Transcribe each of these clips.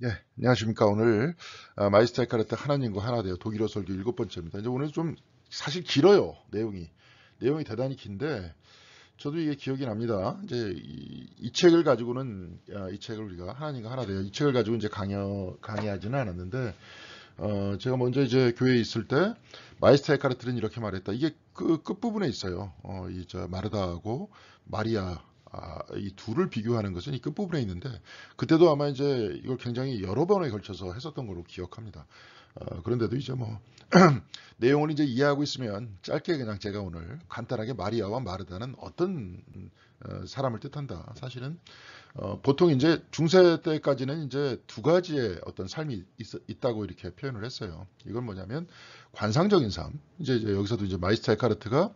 예, 안녕하십니까. 오늘 마이스터 에카르트 하나님과 하나 되어 독일어 설교 7번째입니다. 이제 오늘 좀 사실 길어요. 내용이 대단히 긴데 저도 이게 기억이 납니다. 이제 이 책을 가지고는 이 책을 우리가 하나님과 하나 되어 이 책을 가지고 이제 강의하지는 않았는데 제가 먼저 이제 교회에 있을 때 마이스터 에카르트는 이렇게 말했다. 이게 그 끝부분에 있어요. 이 저 마르다하고 마리아 이 둘을 비교하는 것은 이 끝부분에 있는데 그때도 아마 이제 이걸 굉장히 여러 번에 걸쳐서 했었던 걸로 기억합니다. 그런데도 이제 뭐 내용을 이제 이해하고 있으면 짧게 그냥 제가 오늘 간단하게 마리아와 마르다는 어떤 사람을 뜻한다. 사실은 보통 이제 중세 때까지는 이제 두 가지의 어떤 삶이 있다고 이렇게 표현을 했어요. 이건 뭐냐면 관상적인 삶. 이제 여기서도 이제 마이스터 에카르트가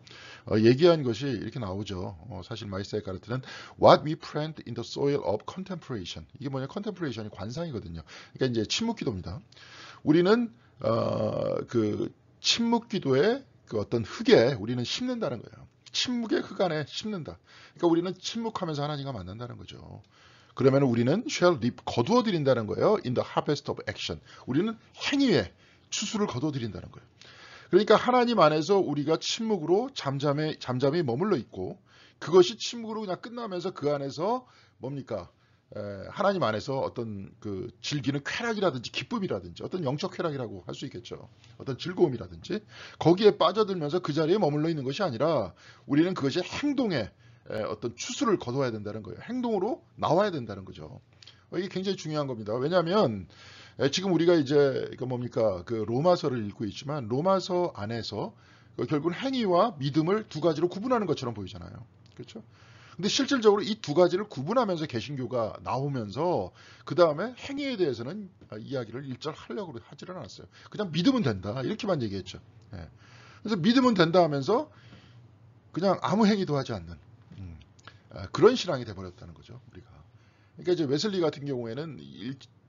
얘기한 것이 이렇게 나오죠. 사실 마이스터 에카르트는 What we plant in the soil of contemplation. 이게 뭐냐? contemplation이 관상이거든요. 그러니까 이제 침묵기도입니다. 우리는 그 침묵기도의 그 어떤 흙에 우리는 심는다는 거예요. 침묵의 흙 안에 심는다. 그러니까 우리는 침묵하면서 하나님과 만난다는 거죠. 그러면 우리는 shall reap 거두어 드린다는 거예요. In the harvest of action. 우리는 행위에 추수를 거두어 드린다는 거예요. 그러니까 하나님 안에서 우리가 침묵으로 잠잠히 머물러 있고 그것이 침묵으로 그냥 끝나면서 그 안에서 뭡니까? 하나님 안에서 어떤 그 즐기는 쾌락이라든지 기쁨이라든지 어떤 영적 쾌락이라고 할 수 있겠죠. 어떤 즐거움이라든지 거기에 빠져들면서 그 자리에 머물러 있는 것이 아니라 우리는 그것이 행동에 어떤 추수를 거둬야 된다는 거예요. 행동으로 나와야 된다는 거죠. 이게 굉장히 중요한 겁니다. 왜냐하면 지금 우리가 이제 그 뭡니까 그 로마서를 읽고 있지만 로마서 안에서 결국은 행위와 믿음을 두 가지로 구분하는 것처럼 보이잖아요. 그렇죠? 근데 실질적으로 이 두 가지를 구분하면서 개신교가 나오면서 그 다음에 행위에 대해서는 이야기를 일절 하려고 하지는 않았어요. 그냥 믿으면 된다 이렇게만 얘기했죠. 예. 그래서 믿으면 된다 하면서 그냥 아무 행위도 하지 않는 그런 신앙이 돼버렸다는 거죠. 우리가. 그러니까 이제 웨슬리 같은 경우에는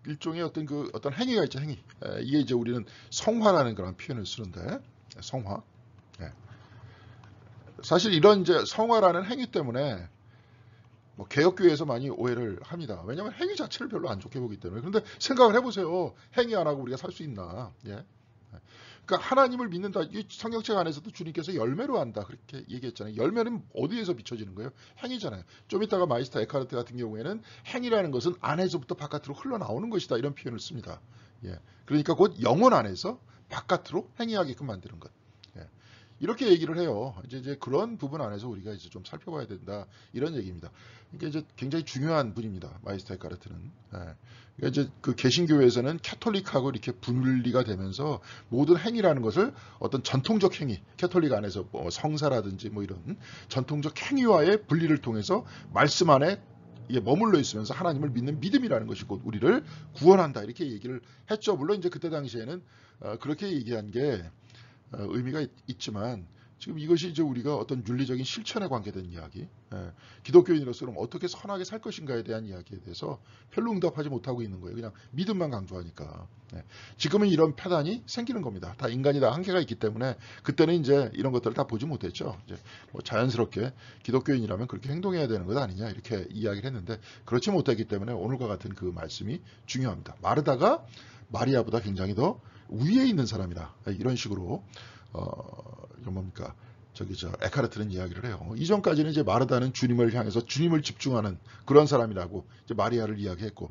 일종의 어떤 행위가 있죠. 행위. 이게 이제 우리는 성화라는 그런 표현을 쓰는데 성화. 예. 사실 이런 이제 성화라는 행위 때문에 뭐 개혁교회에서 많이 오해를 합니다. 왜냐하면 행위 자체를 별로 안 좋게 보기 때문에. 그런데 생각을 해보세요. 행위 안 하고 우리가 살 수 있나? 예. 그러니까 하나님을 믿는다. 이 성경책 안에서도 주님께서 열매로 한다. 그렇게 얘기했잖아요. 열매는 어디에서 비춰지는 거예요? 행위잖아요. 좀 이따가 마이스터 에카르트 같은 경우에는 행위라는 것은 안에서부터 바깥으로 흘러나오는 것이다. 이런 표현을 씁니다. 예. 그러니까 곧 영혼 안에서 바깥으로 행위하게끔 만드는 것. 예. 이렇게 얘기를 해요. 이제 그런 부분 안에서 우리가 이제 좀 살펴봐야 된다. 이런 얘기입니다. 그러니까 이제 굉장히 중요한 분입니다. 마이스터 에카르트는. 예. 그러니까 이제 그 개신교에서는 캐톨릭하고 이렇게 분리가 되면서 모든 행위라는 것을 어떤 전통적 행위, 캐톨릭 안에서 뭐 성사라든지 뭐 이런 전통적 행위와의 분리를 통해서 말씀 안에 머물러 있으면서 하나님을 믿는 믿음이라는 것이 곧 우리를 구원한다 이렇게 얘기를 했죠. 물론 이제 그때 당시에는 그렇게 얘기한 게 의미가 있지만 지금 이것이 이제 우리가 어떤 윤리적인 실천에 관계된 이야기, 기독교인으로서 그럼 어떻게 선하게 살 것인가에 대한 이야기에 대해서 별로 응답하지 못하고 있는 거예요. 그냥 믿음만 강조하니까. 지금은 이런 패단이 생기는 겁니다. 다 인간이 다 한계가 있기 때문에 그때는 이제 이런 것들을 다 보지 못했죠. 이제 뭐 자연스럽게 기독교인이라면 그렇게 행동해야 되는 것 아니냐 이렇게 이야기를 했는데 그렇지 못했기 때문에 오늘과 같은 그 말씀이 중요합니다. 마르다가 마리아보다 굉장히 더 위에 있는 사람이다. 이런 식으로 이건 뭡니까? 에카르트는 이야기를 해요. 이전까지는 이제 마르다는 주님을 향해서 주님을 집중하는 그런 사람이라고 이제 마리아를 이야기했고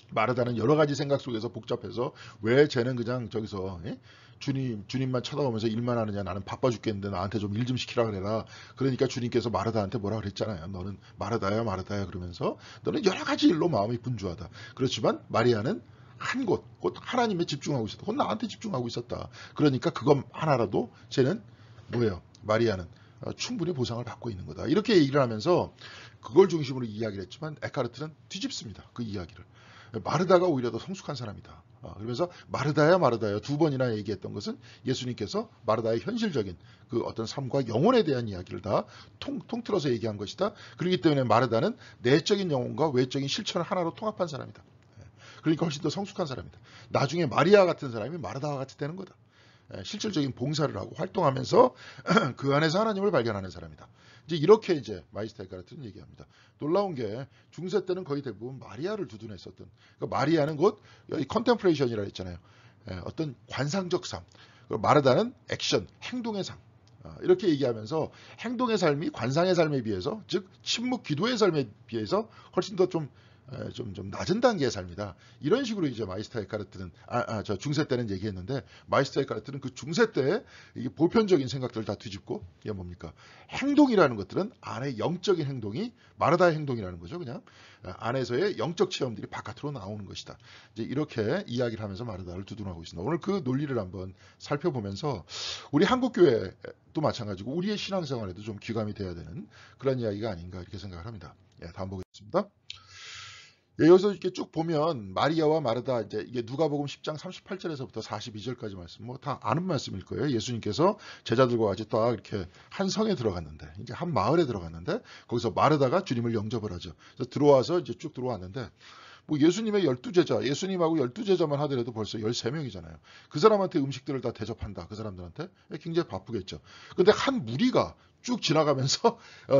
마르다는 여러 가지 생각 속에서 복잡해서 왜 쟤는 그냥 저기서 주님만 쳐다보면서 일만 하느냐 나는 바빠 죽겠는데 나한테 좀 일 좀 시키라 그래라. 그러니까 주님께서 마르다한테 뭐라 그랬잖아요. 너는 마르다야 그러면서 너는 여러 가지 일로 마음이 분주하다. 그렇지만 마리아는 한 곳, 곧 하나님에 집중하고 있었다. 곧 나한테 집중하고 있었다. 그러니까 그것 하나라도 쟤는 뭐예요? 마리아는 충분히 보상을 받고 있는 거다. 이렇게 얘기를 하면서 그걸 중심으로 이야기를 했지만 에카르트는 뒤집습니다. 그 이야기를. 마르다가 오히려 더 성숙한 사람이다. 그러면서 마르다야 두 번이나 얘기했던 것은 예수님께서 마르다의 현실적인 그 어떤 삶과 영혼에 대한 이야기를 다 통틀어서 얘기한 것이다. 그렇기 때문에 마르다는 내적인 영혼과 외적인 실천을 하나로 통합한 사람이다. 그러니까 훨씬 더 성숙한 사람이다. 나중에 마리아 같은 사람이 마르다와 같이 되는 거다. 실질적인 봉사를 하고 활동하면서 그 안에서 하나님을 발견하는 사람이다. 이제 이렇게 이제 마이스터 에카르트는 얘기합니다. 놀라운 게 중세 때는 거의 대부분 마리아를 두둔했었던, 그러니까 마리아는 곧 컨템플레이션이라 했잖아요. 어떤 관상적 삶, 마르다는 액션, 행동의 삶. 이렇게 얘기하면서 행동의 삶이 관상의 삶에 비해서, 즉 침묵 기도의 삶에 비해서 훨씬 더 좀 낮은 단계의 삶이다. 이런 식으로 이제 마이스터 에카르트는 저 중세 때는 얘기했는데, 마이스터 에카르트는 그 중세 때 이게 보편적인 생각들을 다 뒤집고, 이게 뭡니까? 행동이라는 것들은 안에 영적인 행동이 마르다의 행동이라는 거죠. 그냥 안에서의 영적 체험들이 바깥으로 나오는 것이다. 이제 이렇게 이야기를 하면서 마르다를 두둔하고 있습니다. 오늘 그 논리를 한번 살펴보면서 우리 한국 교회도 마찬가지고 우리의 신앙생활에도 좀 귀감이 돼야 되는 그런 이야기가 아닌가 이렇게 생각을 합니다. 예, 다음 보겠습니다. 예, 여기서 이렇게 쭉 보면 마리아와 마르다, 이제 이게 누가복음 10장 38절에서부터 42절까지 말씀, 뭐 다 아는 말씀일 거예요. 예수님께서 제자들과 같이 딱 이렇게 한 성에 들어갔는데, 이제 한 마을에 들어갔는데, 거기서 마르다가 주님을 영접을 하죠. 그래서 들어와서 이제 쭉 들어왔는데, 뭐 예수님의 12제자, 예수님하고 12제자만 하더라도 벌써 13명이잖아요. 그 사람한테 음식들을 다 대접한다. 그 사람들한테 굉장히 바쁘겠죠. 근데 한 무리가 쭉 지나가면서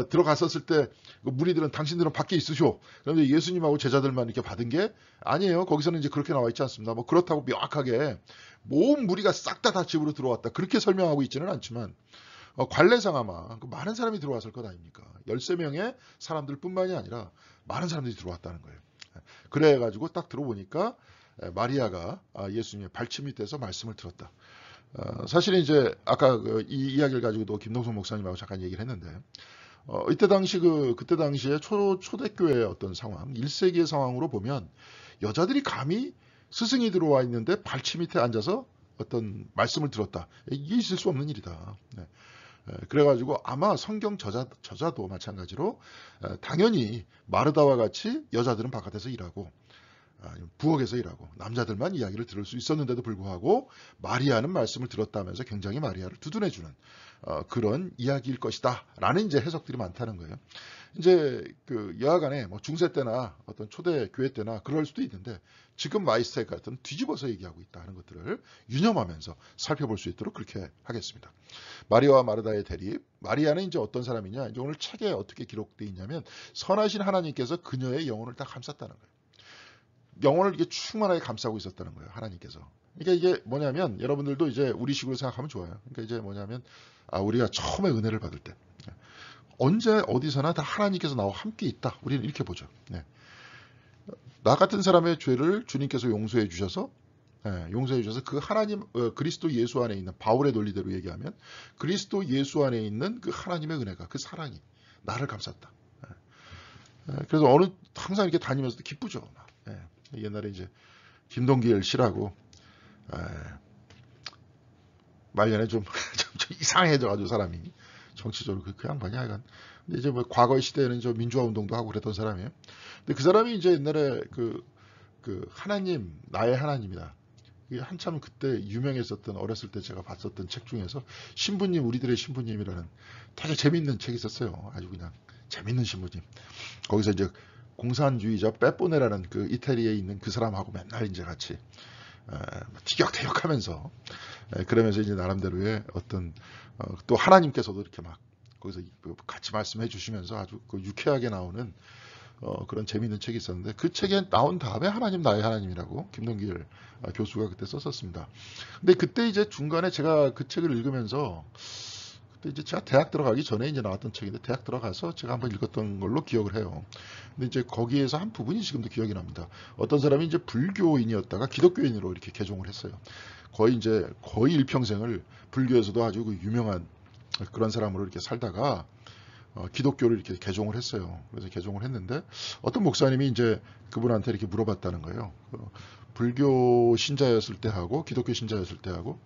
들어갔었을 때 그 무리들은 당신들은 밖에 있으쇼. 그런데 예수님하고 제자들만 이렇게 받은 게 아니에요. 거기서는 이제 그렇게 나와 있지 않습니다. 뭐 그렇다고 명확하게 모든 무리가 싹 다 집으로 들어왔다. 그렇게 설명하고 있지는 않지만 관례상 아마 많은 사람이 들어왔을 것 아닙니까? 13명의 사람들 뿐만이 아니라 많은 사람들이 들어왔다는 거예요. 그래가지고 딱 들어보니까 마리아가 예수님의 발치 밑에서 말씀을 들었다. 사실은 이제 아까 이 이야기를 가지고도 김동성 목사님하고 잠깐 얘기를 했는데, 이때 당시 그때 당시에 초대교회의 어떤 상황, 1세기의 상황으로 보면 여자들이 감히 스승이 들어와 있는데 발치 밑에 앉아서 어떤 말씀을 들었다. 이게 있을 수 없는 일이다. 네. 그래가지고 아마 성경 저자도 마찬가지로 당연히 마르다와 같이 여자들은 바깥에서 일하고 부엌에서 일하고 남자들만 이야기를 들을 수 있었는데도 불구하고 마리아는 말씀을 들었다면서 굉장히 마리아를 두둔해주는 그런 이야기일 것이다 라는 이제 해석들이 많다는 거예요. 이제 그 여하간에 뭐 중세 때나 어떤 초대 교회 때나 그럴 수도 있는데, 지금 마이스터 에카르트는 뒤집어서 얘기하고 있다 하는 것들을 유념하면서 살펴볼 수 있도록 그렇게 하겠습니다. 마리아와 마르다의 대립. 마리아는 이제 어떤 사람이냐? 이제 오늘 책에 어떻게 기록되어 있냐면, 선하신 하나님께서 그녀의 영혼을 다 감쌌다는 거예요. 영혼을 이렇게 충만하게 감싸고 있었다는 거예요. 하나님께서. 그러니까 이게 뭐냐면, 여러분들도 이제 우리식으로 생각하면 좋아요. 그러니까 이제 뭐냐면, 우리가 처음에 은혜를 받을 때, 언제 어디서나 다 하나님께서 나와 함께 있다. 우리는 이렇게 보죠. 네. 나 같은 사람의 죄를 주님께서 용서해 주셔서, 용서해 주셔서 그 하나님, 그리스도 예수 안에 있는, 바울의 논리대로 얘기하면 그리스도 예수 안에 있는 그 하나님의 은혜가, 그 사랑이 나를 감쌌다. 그래서 항상 이렇게 다니면서도 기쁘죠. 옛날에 이제 김동길 씨라고 말년에 좀 이상해져가지고 사람이, 정치적으로 그 양반이 하여간. 근데 이제 뭐 과거의 시대에는 저 민주화 운동도 하고 그랬던 사람이에요. 근데 그 사람이 이제 옛날에 그 하나님, 나의 하나님이다. 이게 한참 그때 유명했었던, 어렸을 때 제가 봤었던 책 중에서 신부님, 우리들의 신부님이라는 되게 재밌는 책이 있었어요. 아주 그냥 재밌는 신부님. 거기서 이제 공산주의자 빼뽀네라는 그 이태리에 있는 그 사람하고 맨날 이제 같이 티격태격하면서, 그러면서 이제 나름대로의 어떤 또 하나님께서도 이렇게 막 거기서 같이 말씀해 주시면서 아주 유쾌하게 나오는 그런 재미있는 책이 있었는데, 그 책에 나온 다음에 하나님 나의 하나님이라고 김동길 교수가 그때 썼었습니다. 근데 그때 이제 중간에 제가 그 책을 읽으면서, 그때 이제 제가 대학 들어가기 전에 이제 나왔던 책인데, 대학 들어가서 제가 한번 읽었던 걸로 기억을 해요. 근데 이제 거기에서 한 부분이 지금도 기억이 납니다. 어떤 사람이 이제 불교인이었다가 기독교인으로 이렇게 개종을 했어요. 거의 일평생을 불교에서도 아주 유명한 그런 사람으로 이렇게 살다가 기독교를 이렇게 개종을 했어요. 그래서 개종을 했는데, 어떤 목사님이 이제 그분한테 이렇게 물어봤다는 거예요. 불교 신자였을 때 하고 기독교 신자였을 때 하고,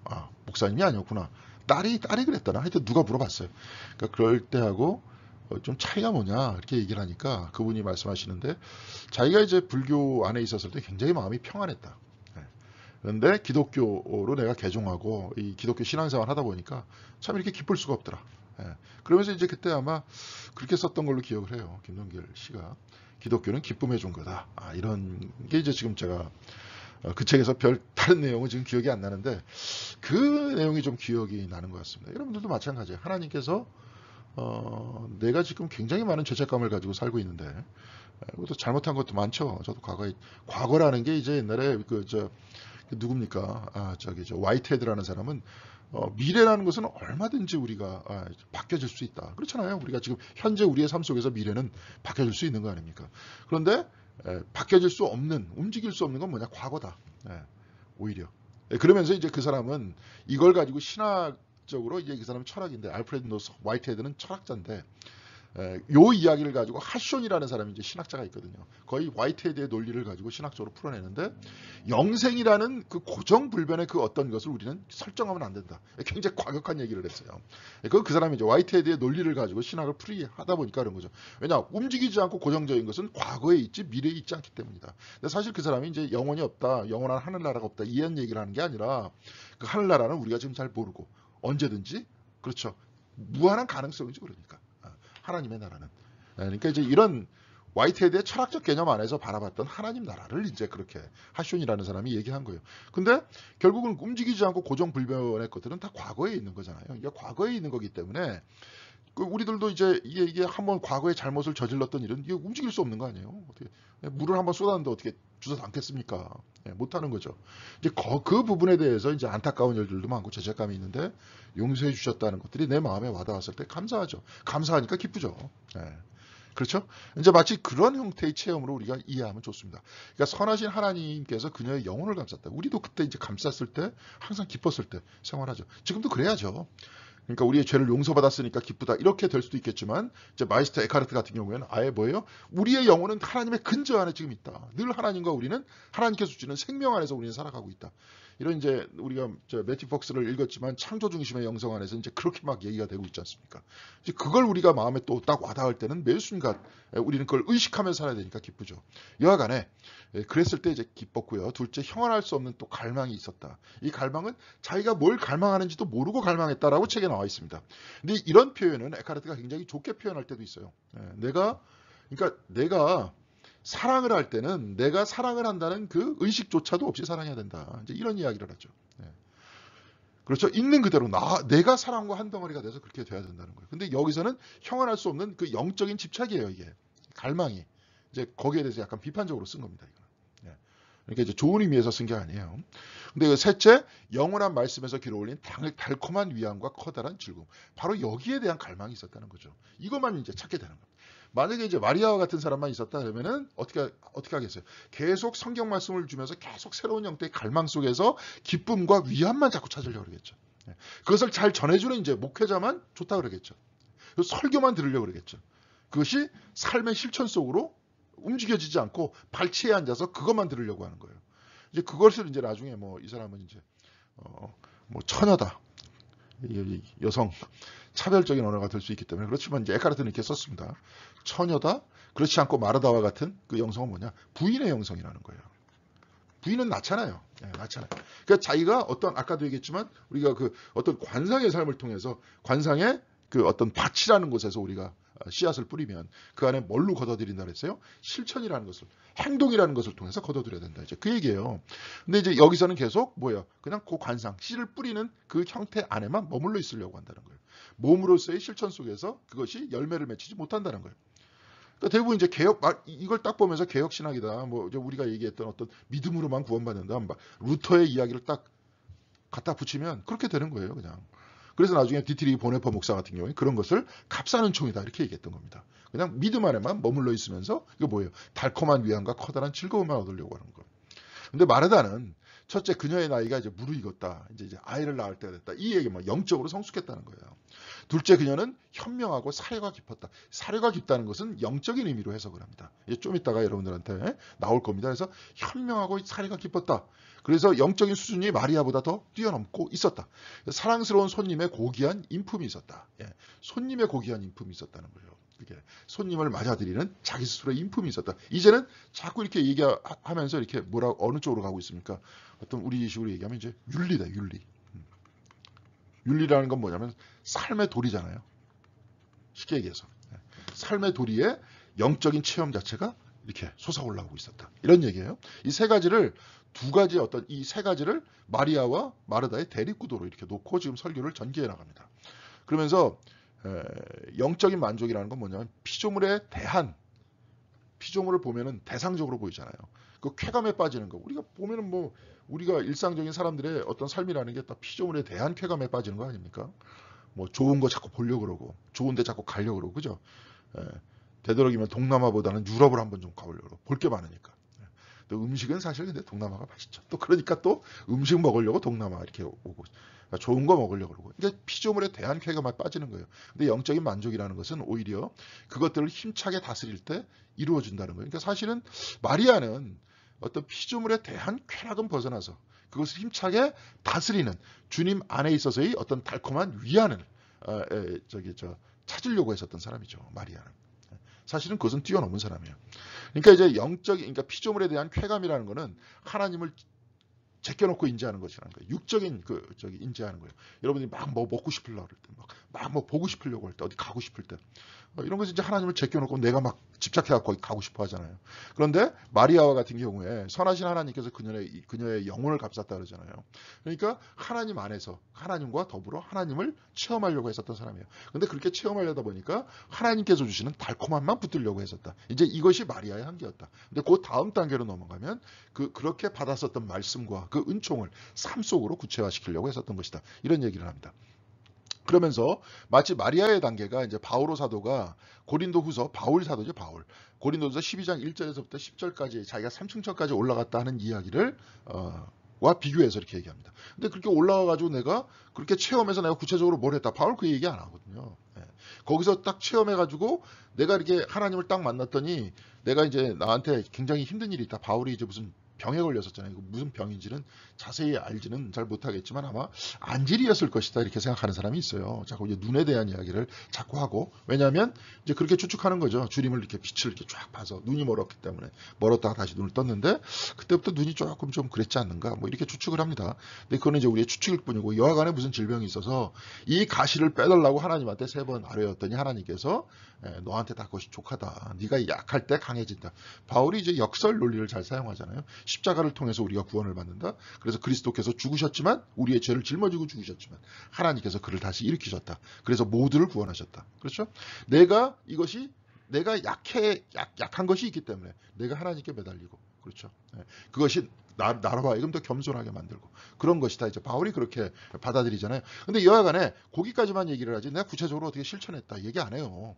목사님이 아니었구나. 딸이 그랬다나. 하여튼 누가 물어봤어요. 그러니까 그럴 때 하고 좀 차이가 뭐냐 이렇게 얘기를 하니까 그분이 말씀하시는데, 자기가 이제 불교 안에 있었을 때 굉장히 마음이 평안했다. 그런데 기독교로 내가 개종하고 이 기독교 신앙생활 하다 보니까 참 이렇게 기쁠 수가 없더라. 그러면서 이제 그때 아마 그렇게 썼던 걸로 기억을 해요. 김동길 씨가. 기독교는 기쁨의 종교다. 이런 게 이제 지금 제가 그 책에서 별 다른 내용은 지금 기억이 안 나는데 그 내용이 좀 기억이 나는 것 같습니다. 여러분들도 마찬가지예요. 하나님께서 내가 지금 굉장히 많은 죄책감을 가지고 살고 있는데 그것도 잘못한 것도 많죠. 저도 과거라는 게 이제 옛날에 누굽니까? 저 화이트헤드라는 사람은 미래라는 것은 얼마든지 우리가 바뀌어질 수 있다. 그렇잖아요. 우리가 지금 현재 우리의 삶 속에서 미래는 바뀌어질 수 있는 거 아닙니까? 그런데 바뀌어질 수 없는, 움직일 수 없는 건 뭐냐? 과거다. 오히려. 그러면서 이제 그 사람은 이걸 가지고 신학적으로 이제 그 사람은 철학인데 알프레드 노스 화이트헤드는 철학자인데 요 이야기를 가지고 하숀이라는 사람이 이제 신학자가 있거든요. 거의 화이트헤드의 논리를 가지고 신학적으로 풀어내는데 영생이라는 그 고정불변의 그 어떤 것을 우리는 설정하면 안 된다. 굉장히 과격한 얘기를 했어요. 그 사람이 이제 화이트헤드의 논리를 가지고 신학을 풀이하다 보니까 그런 거죠. 왜냐 움직이지 않고 고정적인 것은 과거에 있지 미래에 있지 않기 때문이다. 근데 사실 그 사람이 이제 영원히 없다, 영원한 하늘나라가 없다 이런 얘기를 하는 게 아니라 그 하늘나라는 우리가 지금 잘 모르고 언제든지 그렇죠. 무한한 가능성이죠. 그러니까. 하나님의 나라는. 그러니까 이제 이런 화이트헤드의 철학적 개념 안에서 바라봤던 하나님 나라를 이제 그렇게 하숀이라는 사람이 얘기한 거예요. 근데 결국은 움직이지 않고 고정불변의 것들은 다 과거에 있는 거잖아요. 이게 과거에 있는 거기 때문에 우리들도 이제 이게 한번 과거에 잘못을 저질렀던 일은 이게 움직일 수 없는 거 아니에요. 어떻게 물을 한번 쏟았는데 어떻게 주워서 담겠습니까? 못하는 거죠. 이제 그 부분에 대해서 이제 안타까운 일들도 많고 죄책감이 있는데 용서해 주셨다는 것들이 내 마음에 와닿았을 때 감사하죠. 감사하니까 기쁘죠. 그렇죠? 이제 마치 그런 형태의 체험으로 우리가 이해하면 좋습니다. 그러니까 선하신 하나님께서 그녀의 영혼을 감쌌다. 우리도 그때 이제 감쌌을 때 항상 기뻤을 때 생활하죠. 지금도 그래야죠. 그러니까 우리의 죄를 용서받았으니까 기쁘다. 이렇게 될 수도 있겠지만 이제 마이스터 에카르트 같은 경우에는 아예 뭐예요? 우리의 영혼은 하나님의 근저 안에 지금 있다. 늘 하나님과 우리는 하나님께서 주시는 생명 안에서 우리는 살아가고 있다. 이런 이제 우리가 매튜 폭스를 읽었지만 창조 중심의 영성 안에서 이제 그렇게 막 얘기가 되고 있지 않습니까? 이제 그걸 우리가 마음에 또 딱 와닿을 때는 매 순간 우리는 그걸 의식하며 살아야 되니까 기쁘죠. 여하간에 그랬을 때 이제 기뻤고요. 둘째 형언할 수 없는 또 갈망이 있었다. 이 갈망은 자기가 뭘 갈망하는지도 모르고 갈망했다라고 책에 나와 있습니다. 근데 이런 표현은 에카르트가 굉장히 좋게 표현할 때도 있어요. 내가 사랑을 할 때는 내가 사랑을 한다는 그 의식조차도 없이 사랑해야 된다. 이제 이런 이야기를 하죠. 그렇죠. 있는 그대로 내가 사랑과 한 덩어리가 돼서 그렇게 돼야 된다는 거예요. 근데 여기서는 형언할 수 없는 그 영적인 집착이에요. 이게 갈망이 이제 거기에 대해서 약간 비판적으로 쓴 겁니다. 이거는. 그러니까 이제 좋은 의미에서 쓴 게 아니에요. 근데 셋째, 영원한 말씀에서 기록올린 달콤한 위안과 커다란 즐거움. 바로 여기에 대한 갈망이 있었다는 거죠. 이것만 이제 찾게 되는 겁니다. 만약에 이제 마리아와 같은 사람만 있었다 그러면은 어떻게 하겠어요? 계속 성경 말씀을 주면서 계속 새로운 형태의 갈망 속에서 기쁨과 위안만 자꾸 찾으려고 그러겠죠. 그것을 잘 전해주는 이제 목회자만 좋다 그러겠죠. 설교만 들으려고 그러겠죠. 그것이 삶의 실천 속으로 움직여지지 않고 발치에 앉아서 그것만 들으려고 하는 거예요. 이제 그것을 이제 나중에 이 사람은 이제 처녀다. 여성 차별적인 언어가 될 수 있기 때문에 그렇지만 이제 에카르트는 이렇게 썼습니다. 처녀다. 그렇지 않고 마르다와 같은 그 영성은 뭐냐? 부인의 영성이라는 거예요. 부인은 낳잖아요. 낳잖아요. 그러니까 자기가 아까도 얘기했지만 우리가 그 어떤 관상의 삶을 통해서 관상의 그 어떤 밭이라는 곳에서 우리가 씨앗을 뿌리면 그 안에 뭘로 걷어들인다 그랬어요? 실천이라는 것을, 행동이라는 것을 통해서 걷어들여야 된다. 이제 그 얘기예요. 근데 이제 여기서는 계속 그냥 그 관상, 씨를 뿌리는 그 형태 안에만 머물러 있으려고 한다는 거예요. 몸으로서의 실천 속에서 그것이 열매를 맺히지 못한다는 거예요. 그러니까 대부분 이제 이걸 딱 보면서 개혁 신학이다. 이제 우리가 얘기했던 어떤 믿음으로만 구원받는다. 루터의 이야기를 딱 갖다 붙이면 그렇게 되는 거예요, 그냥. 그래서 나중에 디트리히 보네퍼 목사 같은 경우에 그런 것을 값사는 총이다 이렇게 얘기했던 겁니다. 그냥 믿음 안에만 머물러 있으면서 이거 뭐예요? 달콤한 위안과 커다란 즐거움만 얻으려고 하는 거예요. 근데 마르다는 첫째 그녀의 나이가 이제 무르익었다. 이제 아이를 낳을 때가 됐다. 이 얘기만 영적으로 성숙했다는 거예요. 둘째 그녀는 현명하고 사려가 깊었다. 사려가 깊다는 것은 영적인 의미로 해석을 합니다. 이제 좀 이따가 여러분들한테 나올 겁니다. 그래서 현명하고 사려가 깊었다. 그래서 영적인 수준이 마리아보다 더 뛰어넘고 있었다. 사랑스러운 손님의 고귀한 인품이 있었다. 손님의 고귀한 인품이 있었다는 거예요. 이게 손님을 맞아들이는 자기 스스로의 인품이 있었다. 이제는 자꾸 이렇게 얘기하면서 이렇게 어느 쪽으로 가고 있습니까? 어떤 우리 식으로 얘기하면 이제 윤리다, 윤리. 윤리라는 건 뭐냐면 삶의 도리잖아요. 쉽게 얘기해서. 삶의 도리에 영적인 체험 자체가 이렇게 솟아올라오고 있었다. 이런 얘기예요. 이 세 가지를 두 가지 어떤 이 세 가지를 마리아와 마르다의 대립구도로 이렇게 놓고 지금 설교를 전개해 나갑니다. 그러면서 영적인 만족이라는 건 뭐냐면 피조물에 대한 피조물을 보면은 대상적으로 보이잖아요. 그 쾌감에 빠지는 거. 우리가 보면은 뭐 우리가 일상적인 사람들의 어떤 삶이라는 게 다 피조물에 대한 쾌감에 빠지는 거 아닙니까? 뭐 좋은 거 자꾸 보려고 그러고 좋은 데 자꾸 가려고 그러고 그죠? 예, 되도록이면 동남아보다는 유럽을 한번 좀 가보려고 그러고 볼 게 많으니까. 예, 또 음식은 사실 근데 동남아가 맛있죠. 또 그러니까 또 음식 먹으려고 동남아 이렇게 오고 그러니까 좋은 거 먹으려고 그러고. 이게 피조물에 대한 쾌감에 빠지는 거예요. 근데 영적인 만족이라는 것은 오히려 그것들을 힘차게 다스릴 때 이루어진다는 거예요. 그러니까 사실은 마리아는 어떤 피조물에 대한 쾌락은 벗어나서 그것을 힘차게 다스리는 주님 안에 있어서의 어떤 달콤한 위안을 찾으려고 했었던 사람이죠. 마리아는. 사실은 그것은 뛰어넘은 사람이에요. 그러니까 이제 그러니까 피조물에 대한 쾌감이라는 것은 하나님을 제껴놓고 인지하는 것이라는 거예요. 육적인 인지하는 거예요. 여러분이 막 뭐 먹고 싶으려고 할 때, 막 뭐 보고 싶으려고 할 때, 어디 가고 싶을 때, 이런 것은 이제 하나님을 제껴놓고 내가 막 집착해갖고 거기 가고 싶어 하잖아요. 그런데 마리아와 같은 경우에 선하신 하나님께서 그녀의 영혼을 값쌌다 그러잖아요. 그러니까 하나님 안에서 하나님과 더불어 하나님을 체험하려고 했었던 사람이에요. 그런데 그렇게 체험하려다 보니까 하나님께서 주시는 달콤함만 붙들려고 했었다. 이제 이것이 마리아의 한계였다. 근데 그 다음 단계로 넘어가면 그렇게 받았었던 말씀과 그 은총을 삶 속으로 구체화시키려고 했었던 것이다. 이런 얘기를 합니다. 그러면서 마치 마리아의 단계가 이제 바오로 사도가 고린도후서 바울 사도죠. 바울. 고린도후서 12장 1절에서부터 10절까지 자기가 삼층천까지 올라갔다 하는 이야기를 와 비교해서 이렇게 얘기합니다. 근데 그렇게 올라와 가지고 내가 그렇게 체험해서 내가 구체적으로 뭘 했다. 바울 그 얘기 안 하거든요. 예. 거기서 딱 체험해 가지고 내가 이렇게 하나님을 딱 만났더니 내가 이제 나한테 굉장히 힘든 일이 있다. 바울이 이제 무슨 병에 걸렸었잖아요. 무슨 병인지는 자세히 알지는 잘 못하겠지만 아마 안질이었을 것이다 이렇게 생각하는 사람이 있어요. 자꾸 이제 눈에 대한 이야기를 자꾸 하고 왜냐하면 이제 그렇게 추측하는 거죠. 주님을 이렇게 빛을 이렇게 쫙 봐서 눈이 멀었기 때문에 멀었다가 다시 눈을 떴는데 그때부터 눈이 조금 좀 그랬지 않는가 뭐 이렇게 추측을 합니다. 근데 그거는 이제 우리의 추측일 뿐이고 여하간에 무슨 질병이 있어서 이 가시를 빼달라고 하나님한테 3번 아뢰었더니 하나님께서 너한테 다 그것이 족하다. 네가 약할 때 강해진다. 바울이 이제 역설 논리를 잘 사용하잖아요. 십자가를 통해서 우리가 구원을 받는다. 그래서 그리스도께서 죽으셨지만 우리의 죄를 짊어지고 죽으셨지만 하나님께서 그를 다시 일으키셨다. 그래서 모두를 구원하셨다. 그렇죠? 내가 약한 것이 있기 때문에 내가 하나님께 매달리고 그렇죠? 그것이 나로 하여금 더 겸손하게 만들고 그런 것이다. 이제 바울이 그렇게 받아들이잖아요. 근데 여하간에 거기까지만 얘기를 하지 내가 구체적으로 어떻게 실천했다 얘기 안 해요.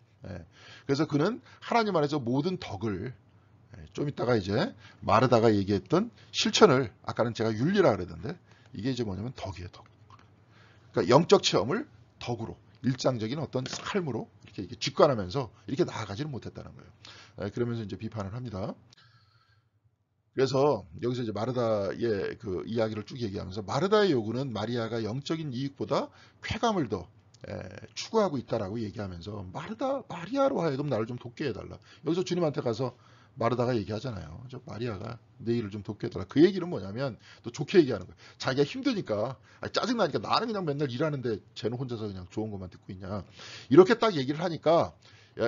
그래서 그는 하나님 안에서 모든 덕을 좀 이따가 이제 마르다가 얘기했던 실천을 아까는 제가 윤리라 그랬는데 이게 이제 뭐냐면 덕이에요. 덕. 그러니까 영적 체험을 덕으로 일상적인 어떤 삶으로 이렇게 직관하면서 이렇게 나아가지는 못했다는 거예요. 그러면서 이제 비판을 합니다. 그래서 여기서 이제 마르다의 그 이야기를 쭉 얘기하면서 마르다의 요구는 마리아가 영적인 이익보다 쾌감을 더 추구하고 있다라고 얘기하면서 마리아로 하여금 나를 좀 돕게 해달라. 여기서 주님한테 가서 마르다가 얘기하잖아요. 저 마리아가 내 일을 좀 돕게 해달라. 그 얘기는 뭐냐면 또 좋게 얘기하는 거예요. 자기가 힘드니까 짜증나니까 나는 그냥 맨날 일하는데 쟤는 혼자서 그냥 좋은 것만 듣고 있냐. 이렇게 딱 얘기를 하니까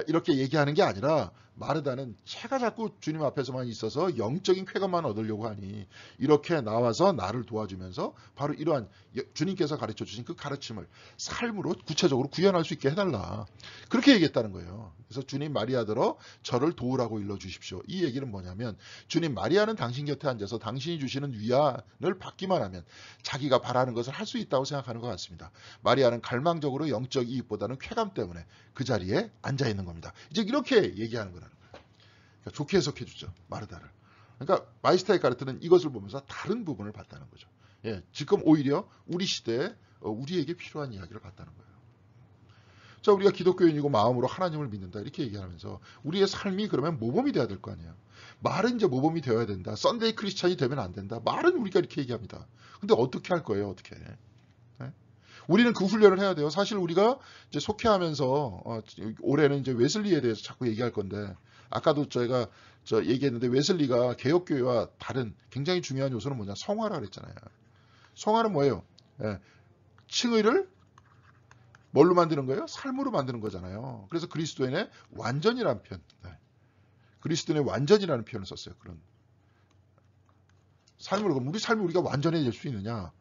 이렇게 얘기하는 게 아니라 마르다는 제가 자꾸 주님 앞에서만 있어서 영적인 쾌감만 얻으려고 하니 이렇게 나와서 나를 도와주면서 바로 이러한 주님께서 가르쳐 주신 그 가르침을 삶으로 구체적으로 구현할 수 있게 해달라. 그렇게 얘기했다는 거예요. 그래서 주님 마리아더러 저를 도우라고 일러주십시오. 이 얘기는 뭐냐면 주님 마리아는 당신 곁에 앉아서 당신이 주시는 위안을 받기만 하면 자기가 바라는 것을 할 수 있다고 생각하는 것 같습니다. 마리아는 갈망적으로 영적 이익보다는 쾌감 때문에 그 자리에 앉아 있는 겁니다. 이제 이렇게 얘기하는 거라는 거예요. 그러니까 좋게 해석해 주죠. 마르다를. 그러니까 마이스타의 가르트는 이것을 보면서 다른 부분을 봤다는 거죠. 지금 오히려 우리 시대에 우리에게 필요한 이야기를 봤다는 거예요. 자, 우리가 기독교인이고 마음으로 하나님을 믿는다 이렇게 얘기하면서 우리의 삶이 그러면 모범이 돼야 될 거 아니에요. 말은 이제 모범이 되어야 된다. 썬데이 크리스찬이 되면 안 된다. 말은 우리가 이렇게 얘기합니다. 근데 어떻게 할 거예요? 어떻게? 우리는 그 훈련을 해야 돼요. 사실 우리가 이제 속회하면서 올해는 이제 웨슬리에 대해서 자꾸 얘기할 건데 아까도 저희가 얘기했는데 웨슬리가 개혁교회와 다른 굉장히 중요한 요소는 뭐냐? 성화라 그랬잖아요. 성화는 뭐예요? 칭의를 뭘로 만드는 거예요? 삶으로 만드는 거잖아요. 그래서 그리스도인의 완전이란 편. 그리스도인의 완전이라는 표현을 썼어요. 그런 삶을, 우리 삶이 우리가 완전해질 수 있느냐?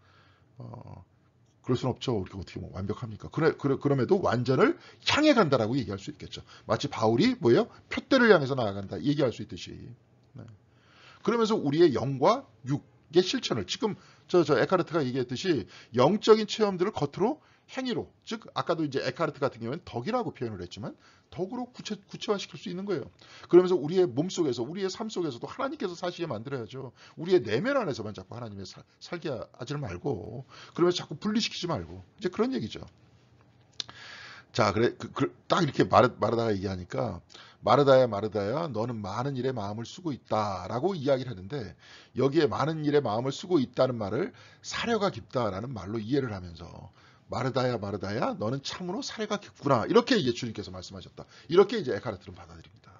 그럴 수는 없죠. 우리가 어떻게 뭐 완벽합니까? 그럼에도 완전을 향해 간다라고 얘기할 수 있겠죠. 마치 바울이 뭐예요? 표대를 향해서 나아간다 얘기할 수 있듯이. 네. 그러면서 우리의 영과 육의 실천을, 지금 저 에카르트가 얘기했듯이 영적인 체험들을 겉으로 행위로, 즉 아까도 이제 에카르트 같은 경우는 덕이라고 표현을 했지만 덕으로 구체화시킬 수 있는 거예요. 그러면서 우리의 몸 속에서, 우리의 삶 속에서도 하나님께서 사시게 만들어야죠. 우리의 내면 안에서만 자꾸 하나님의 살게 하지 말고, 그러면서 자꾸 분리시키지 말고, 이제 그런 얘기죠. 자, 그래, 딱 이렇게 마르다가 얘기하니까, 마르다야, 너는 많은 일에 마음을 쓰고 있다라고 이야기를 하는데, 여기에 많은 일에 마음을 쓰고 있다는 말을 사려가 깊다라는 말로 이해를 하면서, 마르다야, 너는 참으로 사려가 깊구나. 이렇게 이제 주님께서 말씀하셨다. 이렇게 이제 에카르트는 받아들입니다.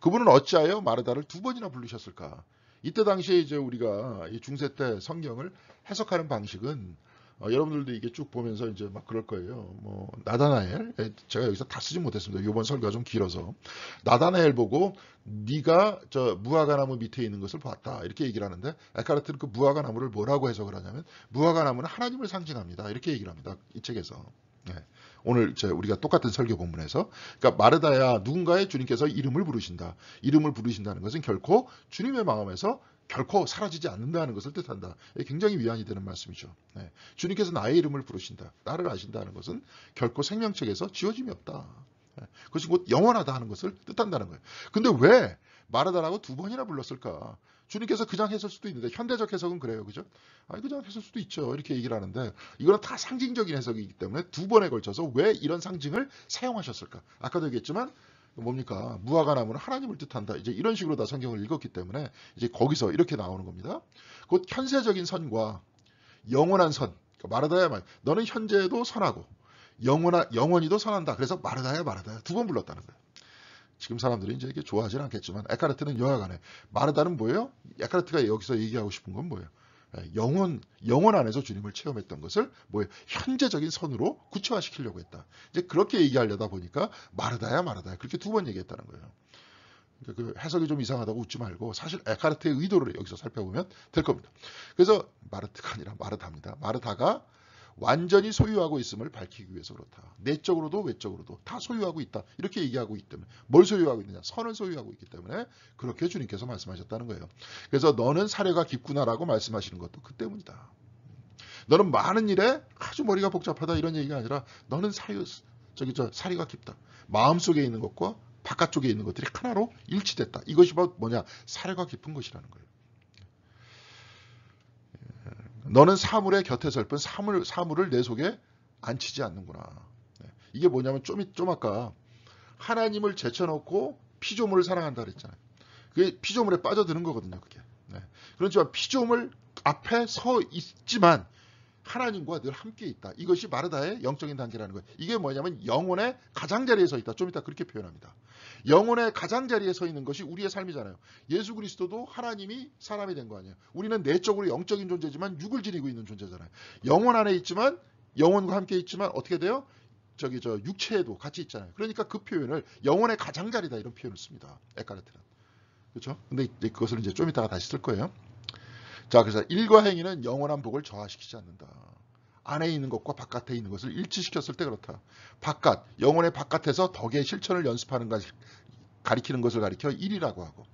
그분은 어찌하여 마르다를 두 번이나 부르셨을까? 이때 당시에 이제 우리가 이 중세 때 성경을 해석하는 방식은, 여러분들도 이게 쭉 보면서 이제 막 그럴 거예요. 뭐 나다나엘, 제가 여기서 다 쓰지 못했습니다. 이번 설교가 좀 길어서. 나다나엘 보고 네가 저 무화과 나무 밑에 있는 것을 봤다 이렇게 얘기를 하는데, 에카르트는 그 무화과 나무를 뭐라고 해석을 하냐면, 무화과 나무는 하나님을 상징합니다 이렇게 얘기를 합니다. 이 책에서. 네. 오늘 우리가 똑같은 설교 본문에서, 그러니까 마르다야, 누군가의 주님께서 이름을 부르신다. 이름을 부르신다는 것은 결코 주님의 마음에서 결코 사라지지 않는다는 것을 뜻한다. 굉장히 위안이 되는 말씀이죠. 네. 주님께서 나의 이름을 부르신다. 나를 아신다는 것은 결코 생명책에서 지워짐이 없다. 네. 그것이 곧 영원하다 하는 것을 뜻한다는 거예요. 근데 왜 마르다라고 두 번이나 불렀을까? 주님께서 그냥 했을 수도 있는데, 현대적 해석은 그래요. 그죠? 아니, 그냥 했을 수도 있죠. 이렇게 얘기를 하는데, 이거는 다 상징적인 해석이기 때문에 두 번에 걸쳐서 왜 이런 상징을 사용하셨을까? 아까도 얘기했지만, 뭡니까? 무화과 나무는 하나님을 뜻한다. 이제 이런 식으로 다 성경을 읽었기 때문에 이제 거기서 이렇게 나오는 겁니다. 곧 현세적인 선과 영원한 선. 그러니까 마르다야 말. 너는 현재에도 선하고 영원히도 선한다. 그래서 마르다야 두 번 불렀다는 거예요. 지금 사람들이 이제 이게 좋아하진 않겠지만, 에카르트는 여하간에 마르다는 뭐예요? 에카르트가 여기서 얘기하고 싶은 건 뭐예요? 영원 안에서 주님을 체험했던 것을 뭐예요? 현재적인 선으로 구체화시키려고 했다. 이제 그렇게 얘기하려다 보니까 마르다야 그렇게 두 번 얘기했다는 거예요. 그러니까 그 해석이 좀 이상하다고 웃지 말고, 사실 에카르트의 의도를 여기서 살펴보면 될 겁니다. 그래서 마르트가 아니라 마르다입니다. 마르다가 완전히 소유하고 있음을 밝히기 위해서 그렇다. 내적으로도 외적으로도 다 소유하고 있다. 이렇게 얘기하고 있기 때문에, 뭘 소유하고 있느냐? 선을 소유하고 있기 때문에 그렇게 주님께서 말씀하셨다는 거예요. 그래서 너는 사려가 깊구나라고 말씀하시는 것도 그 때문이다. 너는 많은 일에 아주 머리가 복잡하다 이런 얘기가 아니라, 너는 사리가 깊다. 마음속에 있는 것과 바깥쪽에 있는 것들이 하나로 일치됐다. 이것이 뭐냐? 사려가 깊은 것이라는 거예요. 너는 사물의 곁에 설 뿐 사물을 내 속에 앉히지 않는구나. 이게 뭐냐면 좀 아까 하나님을 제쳐놓고 피조물을 사랑한다 그랬잖아요. 그게 피조물에 빠져드는 거거든요. 그게. 그렇지만 피조물 앞에 서 있지만 하나님과 늘 함께 있다. 이것이 마르다의 영적인 단계라는 거예요. 이게 뭐냐면 영혼의 가장자리에 서 있다. 좀 이따 그렇게 표현합니다. 영혼의 가장자리에 서 있는 것이 우리의 삶이잖아요. 예수 그리스도도 하나님이 사람이 된 거 아니에요. 우리는 내적으로 영적인 존재지만 육을 지니고 있는 존재잖아요. 영혼 안에 있지만, 영혼과 함께 있지만 어떻게 돼요? 육체에도 같이 있잖아요. 그러니까 그 표현을 영혼의 가장자리다 이런 표현을 씁니다. 에카르트는. 그렇죠? 근데 그것을 이제 좀 이따가 다시 쓸 거예요. 자, 그래서 일과 행위는 영원한 복을 저하시키지 않는다. 안에 있는 것과 바깥에 있는 것을 일치시켰을 때 그렇다. 영혼의 바깥에서 덕의 실천을 연습하는 것을 가리키는 것을 가리켜 일이라고 하고,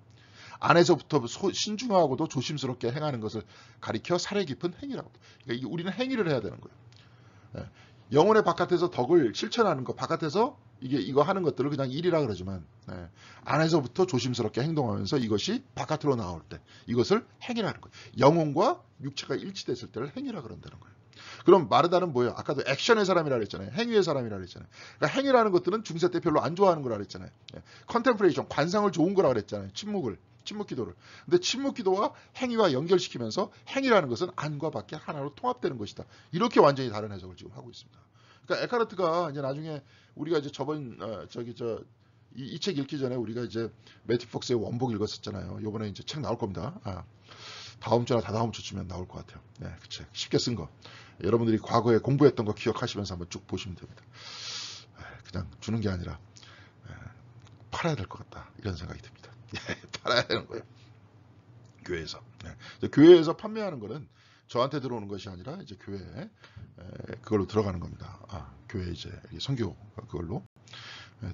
안에서부터 신중하고도 조심스럽게 행하는 것을 가리켜 사려 깊은 행위라고. 그러니까 우리는 행위를 해야 되는 거예요. 영혼의 바깥에서 덕을 실천하는 것, 바깥에서 이거 하는 것들을 그냥 일이라 그러지만, 안에서부터 조심스럽게 행동하면서 이것이 바깥으로 나올 때 이것을 행위라는 거예요. 영혼과 육체가 일치됐을 때를 행위라 그런다는 거예요. 그럼 마르다는 뭐예요? 아까도 액션의 사람이라 그랬잖아요. 행위의 사람이라 그랬잖아요. 그러니까 행위라는 것들은 중세 때 별로 안 좋아하는 거라 그랬잖아요. 컨템플레이션, 관상을 좋은 거라 그랬잖아요. 침묵 기도를. 근데 침묵 기도와 행위와 연결시키면서 행위라는 것은 안과 밖에 하나로 통합되는 것이다. 이렇게 완전히 다른 해석을 지금 하고 있습니다. 그러니까 에카르트가 이제 나중에 우리가 이제 이 책 읽기 전에 우리가 이제 매튜 폭스의 원복 읽었었잖아요. 이번에 이제 책 나올 겁니다. 다음 주나 다다음 주쯤엔 나올 것 같아요. 그 책 쉽게 쓴 거. 여러분들이 과거에 공부했던 거 기억하시면서 한번 쭉 보시면 됩니다. 그냥 주는 게 아니라 팔아야 될 것 같다. 이런 생각이 듭니다. 팔아야 되는 거예요. 교회에서. 교회에서 판매하는 거는 저한테 들어오는 것이 아니라 이제 교회에 그걸로 들어가는 겁니다. 교회 이제 선교 그걸로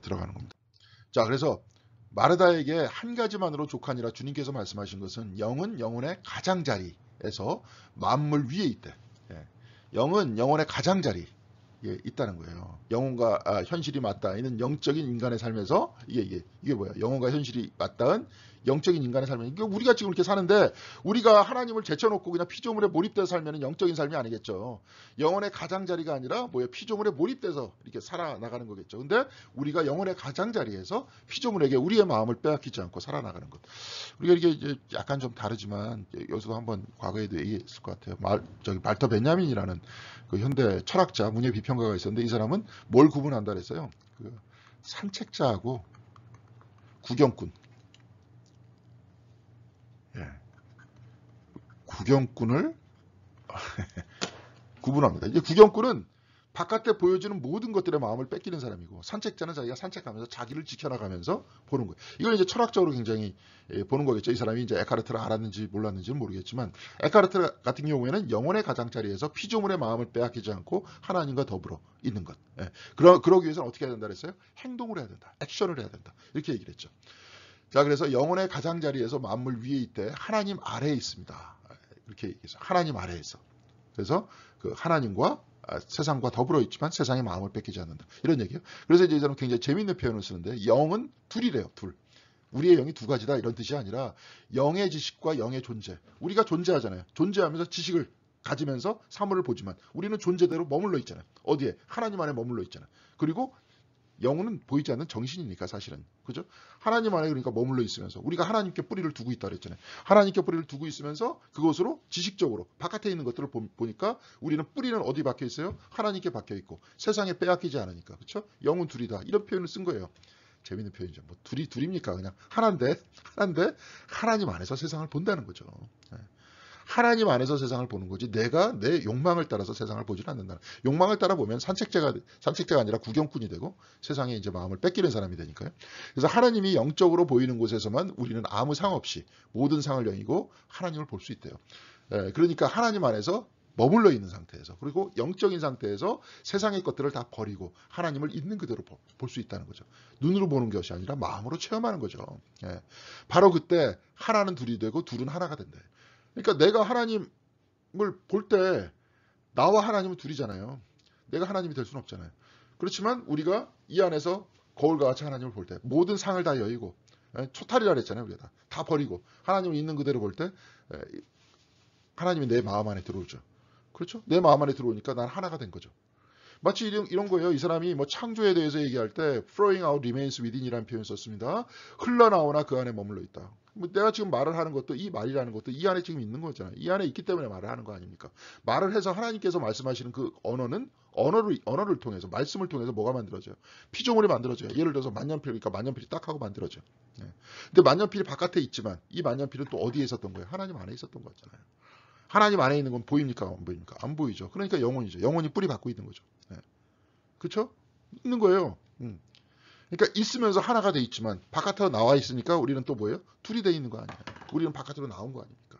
들어가는 겁니다. 자, 그래서 마르다에게 한 가지만으로 족하니라 주님께서 말씀하신 것은 영은 영혼의 가장자리에서 만물 위에 있대. 영은 영혼의 가장자리 있다는 거예요. 영혼과 현실이 맞닿는 영적인 인간의 삶에서 이게 뭐야? 영혼과 현실이 맞닿은 영적인 인간의 삶이 우리가 지금 이렇게 사는데 우리가 하나님을 제쳐놓고 그냥 피조물에 몰입돼서 살면 영적인 삶이 아니겠죠. 영혼의 가장자리가 아니라 뭐예요? 피조물에 몰입돼서 이렇게 살아나가는 거겠죠. 근데 우리가 영혼의 가장자리에서 피조물에게 우리의 마음을 빼앗기지 않고 살아나가는 것. 우리가 이게 이제 약간 좀 다르지만 여기서도 한번 과거에도 얘기했을 것 같아요. 말터 벤야민이라는 그 현대 철학자, 문예 비평가가 있었는데 이 사람은 뭘 구분한다 그랬어요? 그 산책자하고 구경꾼. 구경꾼을 구분합니다. 이제 구경꾼은 바깥에 보여주는 모든 것들의 마음을 뺏기는 사람이고 산책자는 자기가 산책하면서 자기를 지켜나가면서 보는 거예요. 이걸 이제 철학적으로 굉장히 보는 거겠죠. 이 사람이 이제 에카르트를 알았는지 몰랐는지는 모르겠지만 에카르트 같은 경우에는 영혼의 가장자리에서 피조물의 마음을 빼앗기지 않고 하나님과 더불어 있는 것. 그러기 위해서는 어떻게 해야 된다 그랬어요? 행동을 해야 된다. 액션을 해야 된다. 이렇게 얘기를 했죠. 자, 그래서 영혼의 가장자리에서 만물 위에 있되 하나님 아래에 있습니다. 이렇게 얘기해서 하나님 아래에 있어. 그래서 그 하나님과 세상과 더불어 있지만 세상의 마음을 뺏기지 않는다. 이런 얘기예요. 그래서 이제 저는 굉장히 재미있는 표현을 쓰는데 영은 둘이래요. 둘. 우리의 영이 두 가지다 이런 뜻이 아니라 영의 지식과 영의 존재. 우리가 존재하잖아요. 존재하면서 지식을 가지면서 사물을 보지만 우리는 존재대로 머물러 있잖아요. 어디에? 하나님 안에 머물러 있잖아요. 그리고 영은 보이지 않는 정신이니까 사실은. 그죠? 하나님 안에 그러니까 머물러 있으면서 우리가 하나님께 뿌리를 두고 있다 그랬잖아요. 하나님께 뿌리를 두고 있으면서 그것으로 지식적으로 바깥에 있는 것들을 보니까 우리는 뿌리는 어디 박혀 있어요? 하나님께 박혀 있고 세상에 빼앗기지 않으니까. 그렇죠? 영은 둘이다. 이런 표현을 쓴 거예요. 재밌는 표현이죠. 뭐 둘입니까? 그냥 하나인데 하나님 안에서 세상을 본다는 거죠. 하나님 안에서 세상을 보는 거지 내가 내 욕망을 따라서 세상을 보지는 않는다. 욕망을 따라 보면 산책자가 아니라 구경꾼이 되고 세상에 이제 마음을 뺏기는 사람이 되니까요. 그래서 하나님이 영적으로 보이는 곳에서만 우리는 아무 상 없이 모든 상을 여의고 하나님을 볼 수 있대요. 그러니까 하나님 안에서 머물러 있는 상태에서 그리고 영적인 상태에서 세상의 것들을 다 버리고 하나님을 있는 그대로 볼 수 있다는 거죠. 눈으로 보는 것이 아니라 마음으로 체험하는 거죠. 바로 그때 하나는 둘이 되고 둘은 하나가 된다. 그러니까 내가 하나님을 볼 때 나와 하나님은 둘이잖아요. 내가 하나님이 될 수는 없잖아요. 그렇지만 우리가 이 안에서 거울과 같이 하나님을 볼 때 모든 상을 다 여의고 초탈이라 그랬잖아요. 우리가 다 버리고 하나님을 있는 그대로 볼 때 하나님이 내 마음 안에 들어오죠. 그렇죠? 내 마음 안에 들어오니까 난 하나가 된 거죠. 마치 이런 거예요. 이 사람이 뭐 창조에 대해서 얘기할 때 flowing out remains within이라는 표현을 썼습니다. 흘러나오나 그 안에 머물러 있다. 뭐 내가 지금 말을 하는 것도 이 말이라는 것도 이 안에 지금 있는 거잖아요. 이 안에 있기 때문에 말을 하는 거 아닙니까? 말을 해서 하나님께서 말씀하시는 그 언어는 언어를 통해서 말씀을 통해서 뭐가 만들어져요? 피조물이 만들어져요. 예를 들어서 만년필이니까 만년필이 딱 하고 만들어져요. 근데 만년필이 바깥에 있지만 이 만년필은 또 어디에 있었던 거예요? 하나님 안에 있었던 거잖아요. 하나님 안에 있는 건 보입니까? 안 보입니까? 안 보이죠. 그러니까 영혼이죠. 영혼이 뿌리 받고 있는 거죠. 그렇죠? 있는 거예요. 그러니까 있으면서 하나가 돼 있지만 바깥으로 나와 있으니까 우리는 또 뭐예요? 둘이 돼 있는 거 아니에요. 우리는 바깥으로 나온 거 아닙니까?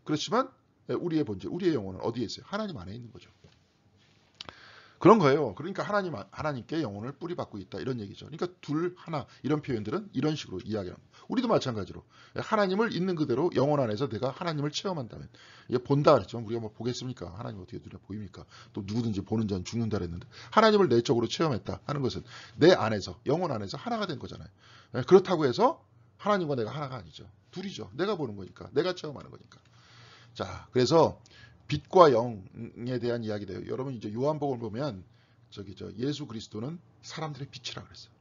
그렇지만 우리의 본질, 우리의 영혼은 어디에 있어요? 하나님 안에 있는 거죠. 그런 거예요. 그러니까 하나님께 영혼을 뿌리 받고 있다 이런 얘기죠. 그러니까 둘, 하나 이런 표현들은 이런 식으로 이야기합니다. 우리도 마찬가지로 하나님을 있는 그대로 영혼 안에서 내가 하나님을 체험한다면 이게 본다 그랬죠. 우리가 뭐 보겠습니까? 하나님 어떻게 눈에 보입니까? 또 누구든지 보는 자는 죽는다 그랬는데 하나님을 내적으로 체험했다 하는 것은 내 안에서 영혼 안에서 하나가 된 거잖아요. 그렇다고 해서 하나님과 내가 하나가 아니죠. 둘이죠. 내가 보는 거니까. 내가 체험하는 거니까. 자, 그래서 빛과 영에 대한 이야기돼요. 여러분 이제 요한복음을 보면 예수 그리스도는 사람들의 빛이라 그랬어요.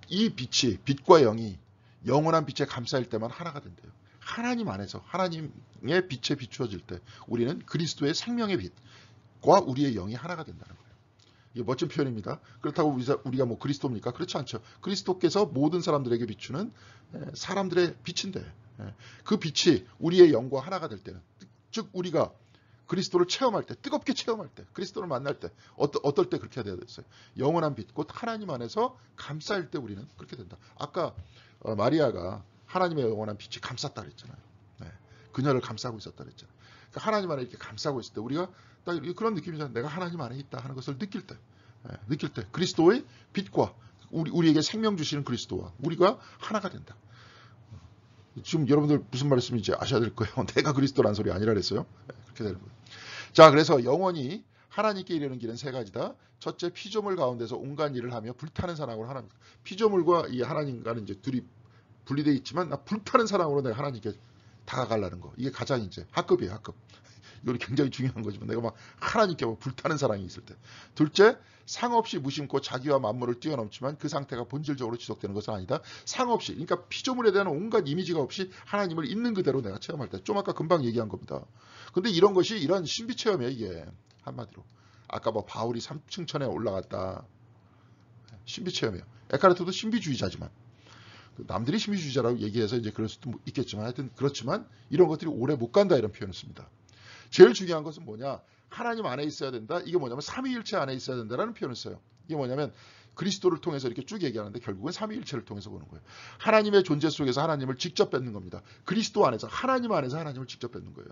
이 빛이 빛과 영이 영원한 빛에 감싸일 때만 하나가 된대요. 하나님 안에서 하나님의 빛에 비추어질 때 우리는 그리스도의 생명의 빛과 우리의 영이 하나가 된다는 거예요. 이게 멋진 표현입니다. 그렇다고 우리가 뭐 그리스도입니까? 그렇지 않죠. 그리스도께서 모든 사람들에게 비추는 사람들의 빛인데 그 빛이 우리의 영과 하나가 될 때는 즉 우리가 그리스도를 체험할 때, 뜨겁게 체험할 때, 그리스도를 만날 때, 어떨 때 그렇게 해야 됐어요. 영원한 빛, 곧 하나님 안에서 감싸일 때 우리는 그렇게 된다. 아까 마리아가 하나님의 영원한 빛이 감쌌다 그랬잖아요. 네. 그녀를 감싸고 있었다 그랬잖아요. 그러니까 하나님 안에 이렇게 감싸고 있을 때 우리가 딱 그런 느낌이잖아요. 내가 하나님 안에 있다 하는 것을 느낄 때, 느낄 때 그리스도의 빛과 우리에게 생명 주시는 그리스도와 우리가 하나가 된다. 지금 여러분들 무슨 말씀인지 아셔야 될 거예요. 내가 그리스도란 소리 아니라 그랬어요. 그렇게 되는 거예요. 자, 그래서 영원히 하나님께 이르는 길은 세 가지다. 첫째, 피조물 가운데서 온갖 일을 하며 불타는 사랑으로 하나님. 피조물과 이 하나님과는 이제 둘이 분리되어 있지만 불타는 사랑으로 내가 하나님께 다가가려는 거. 이게 가장 이제 학급이에요, 학급. 이건 굉장히 중요한 거지만 내가 막 하나님께 불타는 사랑이 있을 때. 둘째, 상 없이 무심코 자기와 만물을 뛰어넘지만 그 상태가 본질적으로 지속되는 것은 아니다. 상 없이, 그러니까 피조물에 대한 온갖 이미지가 없이 하나님을 있는 그대로 내가 체험할 때. 좀 아까 금방 얘기한 겁니다. 근데 이런 것이 이런 신비 체험이에요, 이게. 한마디로. 아까 뭐 바울이 3층천에 올라갔다. 신비 체험이에요. 에카르트도 신비주의자지만. 남들이 신비주의자라고 얘기해서 이제 그럴 수도 있겠지만 하여튼 그렇지만 이런 것들이 오래 못 간다 이런 표현을 씁니다. 제일 중요한 것은 뭐냐? 하나님 안에 있어야 된다. 이게 뭐냐면 삼위일체 안에 있어야 된다라는 표현을 써요. 이게 뭐냐면 그리스도를 통해서 이렇게 쭉 얘기하는데 결국은 삼위일체를 통해서 보는 거예요. 하나님의 존재 속에서 하나님을 직접 뵙는 겁니다. 그리스도 안에서 하나님 안에서 하나님을 직접 뵙는 거예요.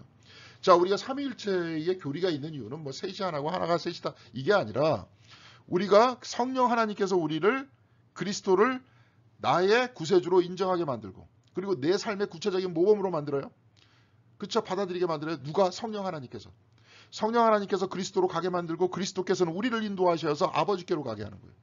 자, 우리가 삼위일체의 교리가 있는 이유는 뭐 셋이 하나고 하나가 셋이다 이게 아니라 우리가 성령 하나님께서 우리를 그리스도를 나의 구세주로 인정하게 만들고 그리고 내 삶의 구체적인 모범으로 만들어요. 그렇죠? 받아들이게 만들어요. 누가? 성령 하나님께서. 성령 하나님께서 그리스도로 가게 만들고 그리스도께서는 우리를 인도하셔서 아버지께로 가게 하는 거예요.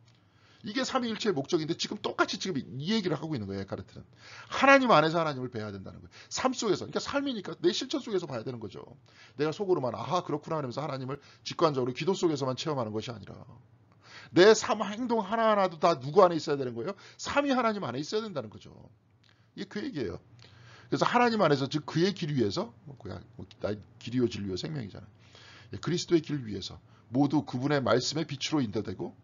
이게 삼위일체의 목적인데 지금 똑같이 지금 이 얘기를 하고 있는 거예요. 에카르트는. 하나님 안에서 하나님을 뵈야 된다는 거예요. 삶 속에서. 그러니까 삶이니까 내 실천 속에서 봐야 되는 거죠. 내가 속으로만 아하 그렇구나 하면서 하나님을 직관적으로 기도 속에서만 체험하는 것이 아니라 내 삶 행동 하나하나도 다 누구 안에 있어야 되는 거예요? 삼위 하나님 안에 있어야 된다는 거죠. 이게 그 얘기예요. 그래서 하나님 안에서 즉 그의 길 위에서 길이요 진리요 생명이잖아요. 그리스도의 길 위에서 모두 그분의 말씀의 빛으로 인도되고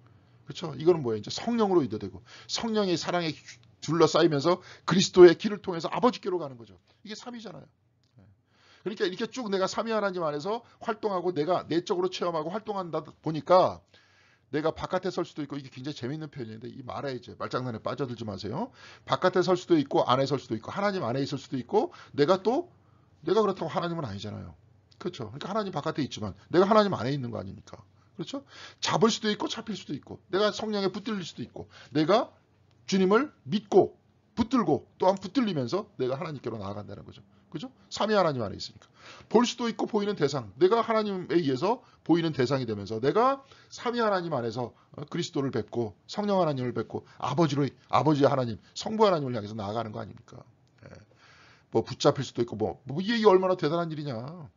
그렇죠? 이거는 뭐예요? 이제 성령으로 인도되고 성령의 사랑에 둘러싸이면서 그리스도의 길을 통해서 아버지께로 가는 거죠. 이게 삼위잖아요. 그러니까 이렇게 쭉 내가 삼위 하나님 안에서 활동하고 내가 내적으로 체험하고 활동한다 보니까 내가 바깥에 설 수도 있고 이게 굉장히 재밌는 표현인데 이 말에 이제 말장난에 빠져들지 마세요. 바깥에 설 수도 있고 안에 설 수도 있고 하나님 안에 있을 수도 있고 내가 그렇다고 하나님은 아니잖아요. 그렇죠. 그러니까 하나님 바깥에 있지만 내가 하나님 안에 있는 거 아닙니까? 그렇죠? 잡을 수도 있고 잡힐 수도 있고 내가 성령에 붙들릴 수도 있고 내가 주님을 믿고 붙들고 또한 붙들리면서 내가 하나님께로 나아간다는 거죠. 그죠? 삼위 하나님 안에 있으니까. 볼 수도 있고 보이는 대상. 내가 하나님에 의해서 보이는 대상이 되면서 내가 삼위 하나님 안에서 그리스도를 뵙고 성령 하나님을 뵙고 아버지 하나님, 성부 하나님을 향해서 나아가는 거 아닙니까? 뭐 붙잡힐 수도 있고 이게 얼마나 대단한 일이냐.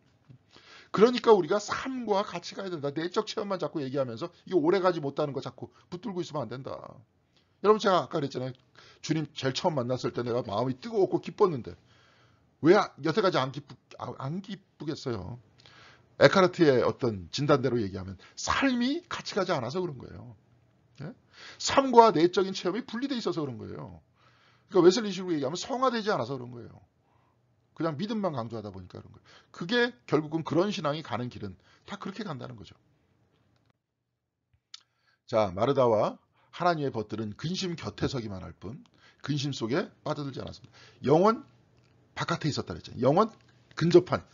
그러니까 우리가 삶과 같이 가야 된다. 내적 체험만 자꾸 얘기하면서 이게 오래가지 못하는 거 자꾸 붙들고 있으면 안 된다. 여러분 제가 아까 그랬잖아요. 주님 제일 처음 만났을 때 내가 마음이 뜨거웠고 기뻤는데 왜 여태까지 안 기쁘겠어요? 에카르트의 어떤 진단대로 얘기하면 삶이 같이 가지 않아서 그런 거예요. 예? 삶과 내적인 체험이 분리되어 있어서 그런 거예요. 그러니까 웨슬리식으로 얘기하면 성화되지 않아서 그런 거예요. 그냥 믿음만 강조하다 보니까 그런 거예요. 그게 결국은 그런 신앙이 가는 길은 다 그렇게 간다는 거죠. 자, 마르다와 하나님의 벗들은 근심 곁에 서기만 할 뿐 근심 속에 빠져들지 않았습니다. 영원 바깥에 있었다 그랬잖아요. 영원 근접한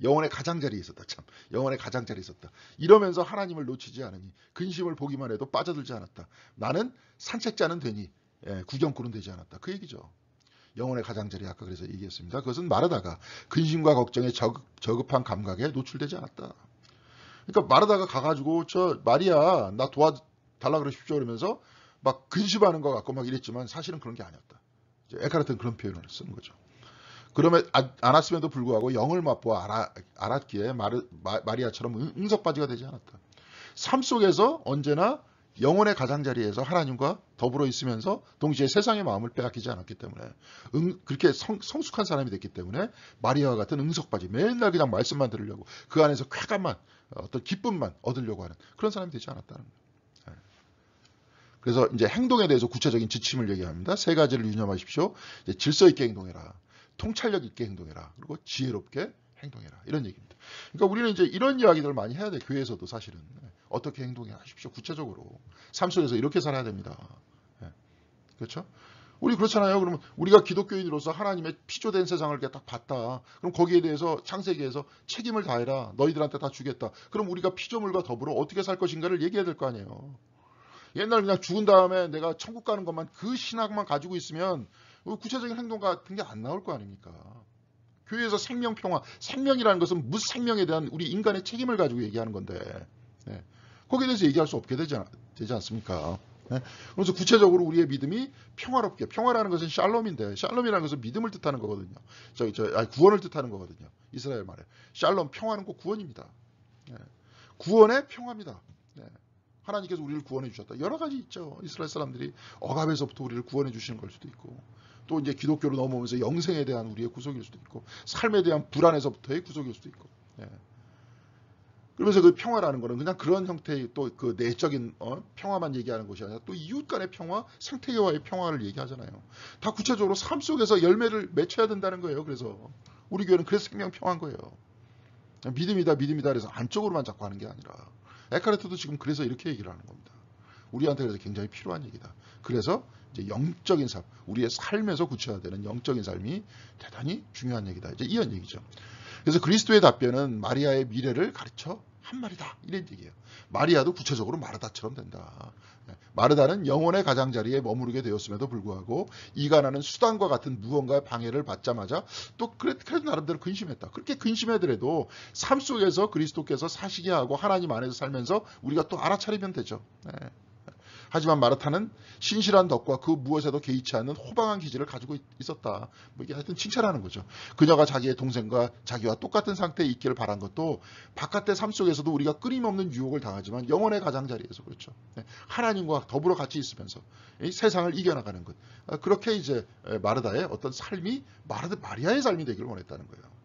영혼의 가장자리에 있었다. 참 영혼의 가장자리에 있었다. 이러면서 하나님을 놓치지 않으니 근심을 보기만 해도 빠져들지 않았다. 나는 산책자는 되니 구경꾼은 되지 않았다. 그 얘기죠. 영혼의 가장자리 아까 그래서 얘기했습니다. 그것은 마르다가 근심과 걱정에 저급한 감각에 노출되지 않았다. 그러니까 마르다가 가가지고 저 마리아 나 도와달라 그러십시오 그러면서 막 근심하는 것 같고 막 이랬지만 사실은 그런 게 아니었다. 에카르트는 그런 표현을 쓰는 거죠. 그러면 않았음에도 불구하고 영을 맛보아 알았기에 마리아처럼 응석바지가 되지 않았다. 삶 속에서 언제나 영혼의 가장자리에서 하나님과 더불어 있으면서 동시에 세상의 마음을 빼앗기지 않았기 때문에 그렇게 성숙한 사람이 됐기 때문에 마리아와 같은 응석바지 맨날 그냥 말씀만 들으려고 그 안에서 쾌감만 어떤 기쁨만 얻으려고 하는 그런 사람이 되지 않았다는 거예요. 그래서 이제 행동에 대해서 구체적인 지침을 얘기합니다. 세 가지를 유념하십시오. 질서 있게 행동해라. 통찰력 있게 행동해라. 그리고 지혜롭게 행동해라. 이런 얘기입니다. 그러니까 우리는 이제 이런 이야기들을 많이 해야 돼. 교회에서도 사실은. 어떻게 행동해 하십시오. 구체적으로. 삶 속에서 이렇게 살아야 됩니다. 예. 그렇죠? 우리 그렇잖아요. 그러면 우리가 기독교인으로서 하나님의 피조된 세상을 이렇게 딱 봤다. 그럼 거기에 대해서 창세기에서 책임을 다해라. 너희들한테 다 주겠다. 그럼 우리가 피조물과 더불어 어떻게 살 것인가를 얘기해야 될 거 아니에요. 옛날 그냥 죽은 다음에 내가 천국 가는 것만 그 신학만 가지고 있으면 구체적인 행동 같은 게 안 나올 거 아닙니까? 교회에서 생명평화, 생명이라는 것은 무생명에 대한 우리 인간의 책임을 가지고 얘기하는 건데 네. 거기에 대해서 얘기할 수 없게 되지 않습니까? 네. 그래서 구체적으로 우리의 믿음이 평화롭게, 평화라는 것은 샬롬인데 샬롬이라는 것은 믿음을 뜻하는 거거든요. 구원을 뜻하는 거거든요. 이스라엘 말에 샬롬, 평화는 꼭 구원입니다. 네. 구원의 평화입니다. 네. 하나님께서 우리를 구원해 주셨다. 여러 가지 있죠. 이스라엘 사람들이 억압에서부터 우리를 구원해 주시는 걸 수도 있고 또 이제 기독교로 넘어오면서 영생에 대한 우리의 구속일 수도 있고 삶에 대한 불안에서부터의 구속일 수도 있고 예. 그러면서 그 평화라는 거는 그냥 그런 형태의 또 그 내적인 평화만 얘기하는 것이 아니라 또 이웃 간의 평화, 생태계와의 평화를 얘기하잖아요. 다 구체적으로 삶 속에서 열매를 맺혀야 된다는 거예요. 그래서 우리 교회는 그래서 생명 평화인 거예요. 믿음이다 믿음이다 그래서 안쪽으로만 자꾸 하는 게 아니라 에카르트도 지금 그래서 이렇게 얘기를 하는 겁니다. 우리한테 그래서 굉장히 필요한 얘기다. 그래서 이제 영적인 삶, 우리의 삶에서 구체화되는 영적인 삶이 대단히 중요한 얘기다. 이제 이런 얘기죠. 그래서 그리스도의 답변은 마리아의 미래를 가르쳐 한 말이다. 이런 얘기예요. 마리아도 구체적으로 마르다처럼 된다. 마르다는 영혼의 가장자리에 머무르게 되었음에도 불구하고 이간하는 수단과 같은 무언가의 방해를 받자마자 또 그래도 나름대로 근심했다. 그렇게 근심하더라도 삶 속에서 그리스도께서 사시게 하고 하나님 안에서 살면서 우리가 또 알아차리면 되죠. 네. 하지만 마르타는 신실한 덕과 그 무엇에도 개의치 않는 호방한 기질을 가지고 있었다. 뭐 이게 하여튼 칭찬하는 거죠. 그녀가 자기의 동생과 자기와 똑같은 상태에 있기를 바란 것도 바깥의 삶 속에서도 우리가 끊임없는 유혹을 당하지만 영혼의 가장자리에서 그렇죠. 하나님과 더불어 같이 있으면서 이 세상을 이겨나가는 것. 그렇게 이제 마르다의 어떤 삶이 마리아의 삶이 되기를 원했다는 거예요.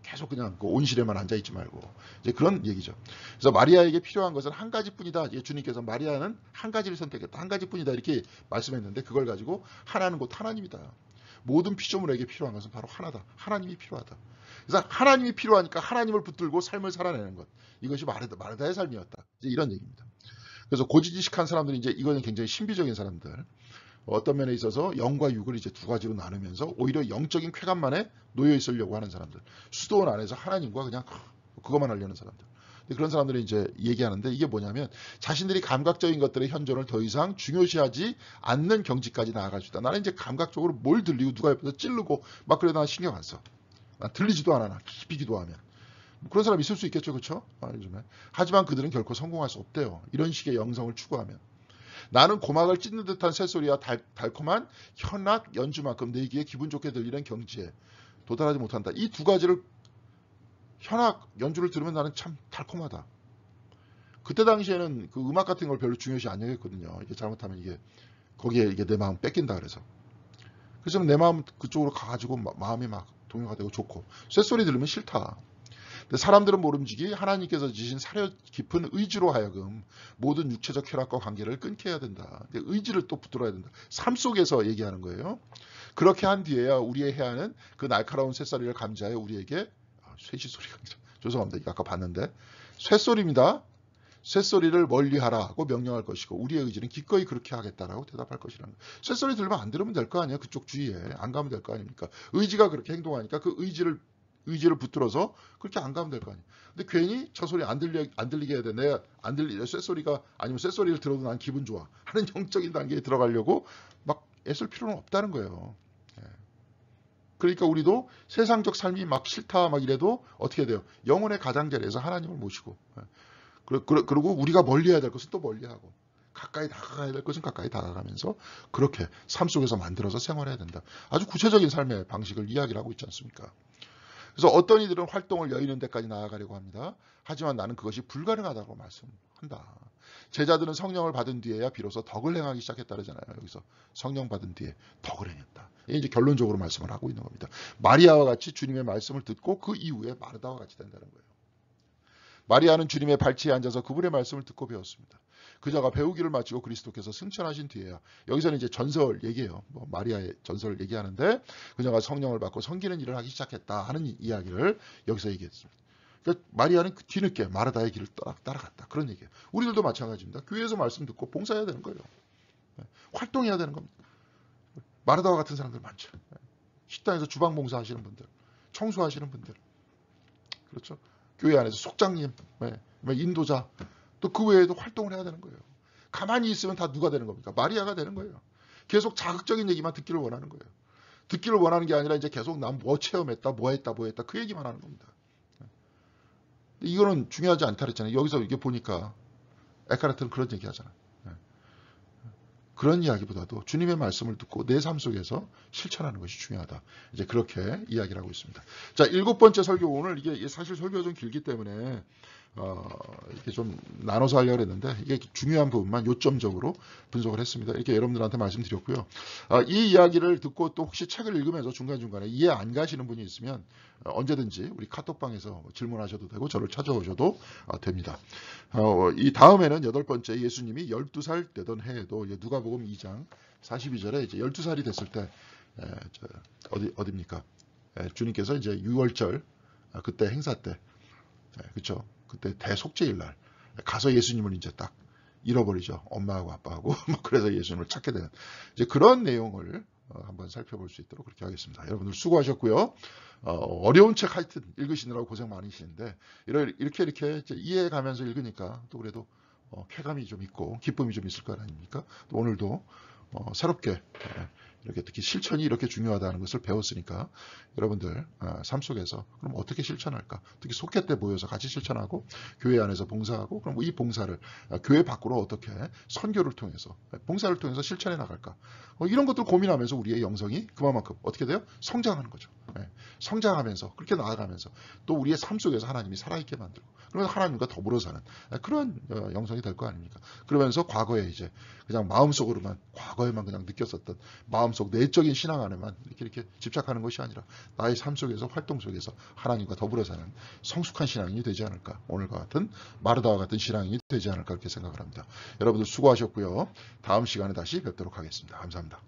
계속 그냥 그 온실에만 앉아있지 말고 이제 그런 얘기죠. 그래서 마리아에게 필요한 것은 한 가지뿐이다. 주님께서 마리아는 한 가지를 선택했다. 한 가지뿐이다 이렇게 말씀했는데 그걸 가지고 하나는 곧 하나님이다. 모든 피조물에게 필요한 것은 바로 하나다. 하나님이 필요하다. 그래서 하나님이 필요하니까 하나님을 붙들고 삶을 살아내는 것. 이것이 마르다의 삶이었다. 이제 이런 얘기입니다. 그래서 고지식한 사람들이 이제 이거는 굉장히 신비적인 사람들. 어떤 면에 있어서 영과 육을 이제 두 가지로 나누면서 오히려 영적인 쾌감만에 놓여 있으려고 하는 사람들. 수도원 안에서 하나님과 그냥 그것만 하려는 사람들. 그런 사람들이 이제 얘기하는데 이게 뭐냐면 자신들이 감각적인 것들의 현존을 더 이상 중요시하지 않는 경지까지 나아갈 수 있다. 나는 이제 감각적으로 뭘 들리고 누가 옆에서 찌르고 막 그래도 난 신경 안 써. 난 들리지도 않아. 나 깊이 기도하면. 그런 사람 있을 수 있겠죠. 그렇죠? 요즘에. 하지만 그들은 결코 성공할 수 없대요. 이런 식의 영성을 추구하면. 나는 고막을 찢는 듯한 새소리와 달콤한 현악 연주만큼 내 귀에 기분 좋게 들리는 경지에 도달하지 못한다. 이 두 가지를 현악 연주를 들으면 나는 참 달콤하다. 그때 당시에는 그 음악 같은 걸 별로 중요시 안 여겼거든요. 이게 잘못하면 이게 거기에 이게 내 마음 뺏긴다 그래서. 그래서 내 마음 그쪽으로 가가지고 마음이 막 동요가 되고 좋고 쇳소리 들으면 싫다. 근데 사람들은 모름지기 하나님께서 주신 사려 깊은 의지로 하여금 모든 육체적 쾌락과 관계를 끊게 해야 된다. 의지를 또 붙들어야 된다. 삶 속에서 얘기하는 거예요. 그렇게 한 뒤에야 우리의 해안은 그 날카로운 쇳소리를 감지하여 우리에게 쇠시 소리가 죄송합니다. 이거 아까 봤는데 쇳소리입니다. 쇳소리를 멀리하라고 명령할 것이고 우리의 의지는 기꺼이 그렇게 하겠다라고 대답할 것이라는 거예요. 쇳소리 들으면 안 들으면 될 거 아니에요. 그쪽 주위에 안 가면 될 거 아닙니까? 의지가 그렇게 행동하니까 그 의지를 붙들어서 그렇게 안 가면 될 거 아니에요. 근데 괜히 저 소리 안 들리게 해야 돼. 내가 안 들리려 쇳소리가 아니면 쇳소리를 들어도 난 기분 좋아 하는 영적인 단계에 들어가려고 막 애쓸 필요는 없다는 거예요. 그러니까 우리도 세상적 삶이 막 싫다 막 이래도 어떻게 돼요? 영혼의 가장자리에서 하나님을 모시고 그리고 우리가 멀리해야 될 것은 또 멀리하고 가까이 다가가야 될 것은 가까이 다가가면서 그렇게 삶 속에서 만들어서 생활해야 된다. 아주 구체적인 삶의 방식을 이야기를 하고 있지 않습니까? 그래서 어떤 이들은 활동을 여의는 데까지 나아가려고 합니다. 하지만 나는 그것이 불가능하다고 말씀한다. 제자들은 성령을 받은 뒤에야 비로소 덕을 행하기 시작했다 그러잖아요. 여기서 성령 받은 뒤에 덕을 행했다. 이게 이제 결론적으로 말씀을 하고 있는 겁니다. 마리아와 같이 주님의 말씀을 듣고 그 이후에 마르다와 같이 된다는 거예요. 마리아는 주님의 발치에 앉아서 그분의 말씀을 듣고 배웠습니다. 그녀가 배우기를 마치고 그리스도께서 승천하신 뒤에야, 여기서는 이제 전설 얘기예요. 뭐 마리아의 전설을 얘기하는데, 그녀가 성령을 받고 섬기는 일을 하기 시작했다 하는 이야기를 여기서 얘기했습니다. 그러니까 마리아는 그 뒤늦게 마르다의 길을 따라갔다. 그런 얘기예요. 우리들도 마찬가지입니다. 교회에서 말씀 듣고 봉사해야 되는 거예요. 활동해야 되는 겁니다. 마르다와 같은 사람들 많죠. 식당에서 주방 봉사하시는 분들, 청소하시는 분들, 그렇죠. 교회 안에서 속장님, 인도자, 또 그 외에도 활동을 해야 되는 거예요. 가만히 있으면 다 누가 되는 겁니까? 마리아가 되는 거예요. 계속 자극적인 얘기만 듣기를 원하는 거예요. 듣기를 원하는 게 아니라 이제 계속 난 뭐 체험했다, 뭐 했다, 뭐 했다, 그 얘기만 하는 겁니다. 이거는 중요하지 않다 그랬잖아요. 여기서 이게 보니까 에카르트는 그런 얘기 하잖아요. 그런 이야기보다도 주님의 말씀을 듣고 내 삶 속에서 실천하는 것이 중요하다. 이제 그렇게 이야기를 하고 있습니다. 자, 7번째 설교, 오늘 이게 사실 설교가 좀 길기 때문에 이렇게 좀 나눠서 하려고 했는데, 이게 중요한 부분만 요점적으로 분석을 했습니다. 이렇게 여러분들한테 말씀드렸고요. 이 이야기를 듣고 또 혹시 책을 읽으면서 중간중간에 이해 안 가시는 분이 있으면 언제든지 우리 카톡방에서 질문하셔도 되고 저를 찾아오셔도 됩니다. 이 다음에는 8번째, 예수님이 12살 되던 해에도 누가복음 2장 42절에 이제 12살이 됐을 때 어디입니까? 주님께서 이제 6월절 그때 행사 때, 그렇죠? 그때 대속죄일 날 가서 예수님을 이제 딱 잃어버리죠. 엄마하고 아빠하고. 그래서 예수님을 찾게 되는 이제 그런 내용을 한번 살펴볼 수 있도록 그렇게 하겠습니다. 여러분들 수고하셨고요. 어려운 책 하여튼 읽으시느라고 고생 많으시는데 이렇게 이해해가면서 읽으니까 또 그래도 쾌감이 좀 있고 기쁨이 좀 있을 거 아닙니까? 또 오늘도 새롭게 이렇게 특히 실천이 이렇게 중요하다는 것을 배웠으니까 여러분들 삶 속에서 그럼 어떻게 실천할까? 특히 속회 때 모여서 같이 실천하고 교회 안에서 봉사하고, 그럼 이 봉사를 교회 밖으로 어떻게 선교를 통해서 봉사를 통해서 실천해 나갈까? 이런 것들 고민하면서 우리의 영성이 그만큼 어떻게 돼요? 성장하는 거죠. 성장하면서 그렇게 나아가면서 또 우리의 삶 속에서 하나님이 살아있게 만들고, 그러면서 하나님과 더불어 사는 그런 영성이 될 거 아닙니까? 그러면서 과거에 이제 그냥 마음속으로만 과거에만 그냥 느꼈었던 마음속 내적인 신앙 안에만 이렇게 집착하는 것이 아니라 나의 삶 속에서 활동 속에서 하나님과 더불어 사는 성숙한 신앙인이 되지 않을까, 오늘과 같은 마르다와 같은 신앙인이 되지 않을까 그렇게 생각을 합니다. 여러분들 수고하셨고요. 다음 시간에 다시 뵙도록 하겠습니다. 감사합니다.